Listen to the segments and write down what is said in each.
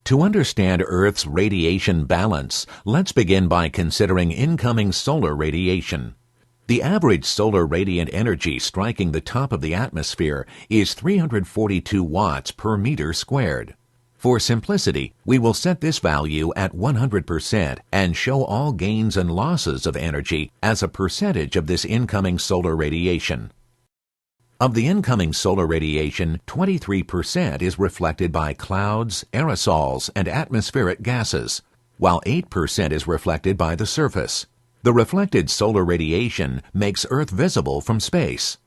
To understand Earth's radiation balance, let's begin by considering incoming solar radiation. The average solar radiant energy striking the top of the atmosphere is 342 watts per meter squared. For simplicity, we will set this value at 100% and show all gains and losses of energy as a percentage of this incoming solar radiation. Of the incoming solar radiation, 23% is reflected by clouds, aerosols, and atmospheric gases, while 8% is reflected by the surface. The reflected solar radiation makes Earth visible from space.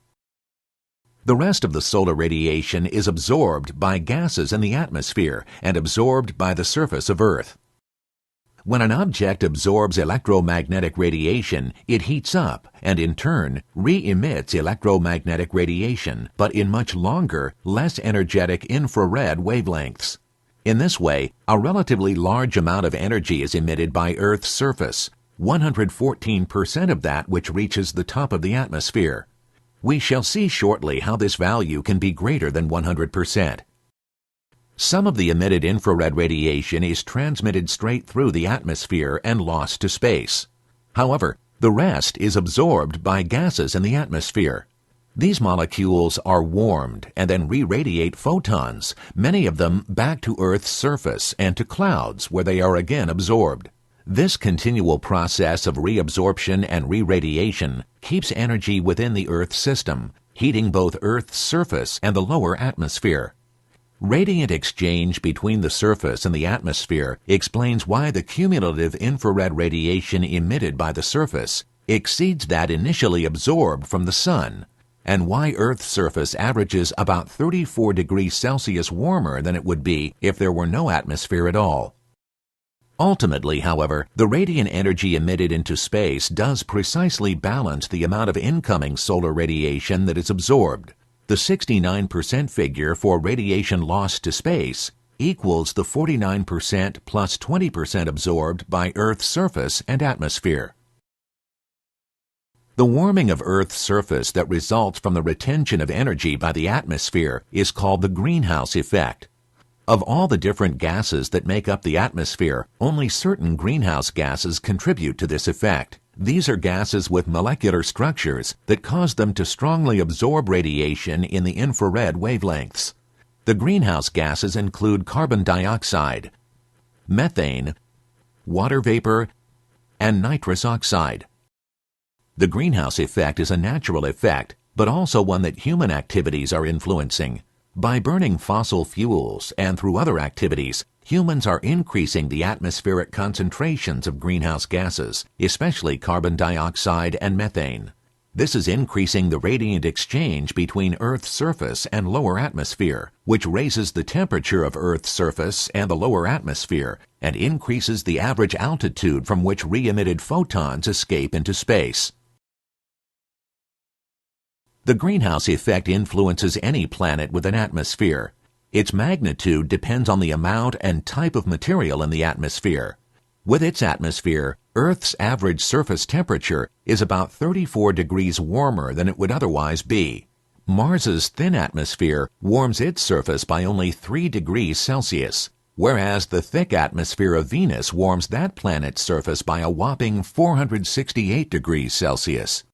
The rest of the solar radiation is absorbed by gases in the atmosphere and absorbed by the surface of Earth. When an object absorbs electromagnetic radiation, it heats up and in turn re-emits electromagnetic radiation, but in much longer, less energetic infrared wavelengths. In this way, a relatively large amount of energy is emitted by Earth's surface, 114% of that which reaches the top of the atmosphere. We shall see shortly how this value can be greater than 100%. Some of the emitted infrared radiation is transmitted straight through the atmosphere and lost to space. However, the rest is absorbed by gases in the atmosphere. These molecules are warmed and then re-radiate photons, many of them back to Earth's surface and to clouds where they are again absorbed. This continual process of reabsorption and re-radiation keeps energy within the Earth system, heating both Earth's surface and the lower atmosphere. Radiant exchange between the surface and the atmosphere explains why the cumulative infrared radiation emitted by the surface exceeds that initially absorbed from the sun, and why Earth's surface averages about 34 degrees Celsius warmer than it would be if there were no atmosphere at all. Ultimately, however, the radiant energy emitted into space does precisely balance the amount of incoming solar radiation that is absorbed. The 69% figure for radiation lost to space equals the 49% plus 20% absorbed by Earth's surface and atmosphere. The warming of Earth's surface that results from the retention of energy by the atmosphere is called the greenhouse effect. Of all the different gases that make up the atmosphere, only certain greenhouse gases contribute to this effect. These are gases with molecular structures that cause them to strongly absorb radiation in the infrared wavelengths. The greenhouse gases include carbon dioxide, methane, water vapor, and nitrous oxide. The greenhouse effect is a natural effect, but also one that human activities are influencing. By burning fossil fuels and through other activities, humans are increasing the atmospheric concentrations of greenhouse gases, especially carbon dioxide and methane. This is increasing the radiant exchange between Earth's surface and lower atmosphere, which raises the temperature of Earth's surface and the lower atmosphere and increases the average altitude from which re-emitted photons escape into space. The greenhouse effect influences any planet with an atmosphere. Its magnitude depends on the amount and type of material in the atmosphere. With its atmosphere, Earth's average surface temperature is about 34 degrees warmer than it would otherwise be. Mars's thin atmosphere warms its surface by only 3 degrees Celsius, whereas the thick atmosphere of Venus warms that planet's surface by a whopping 468 degrees Celsius.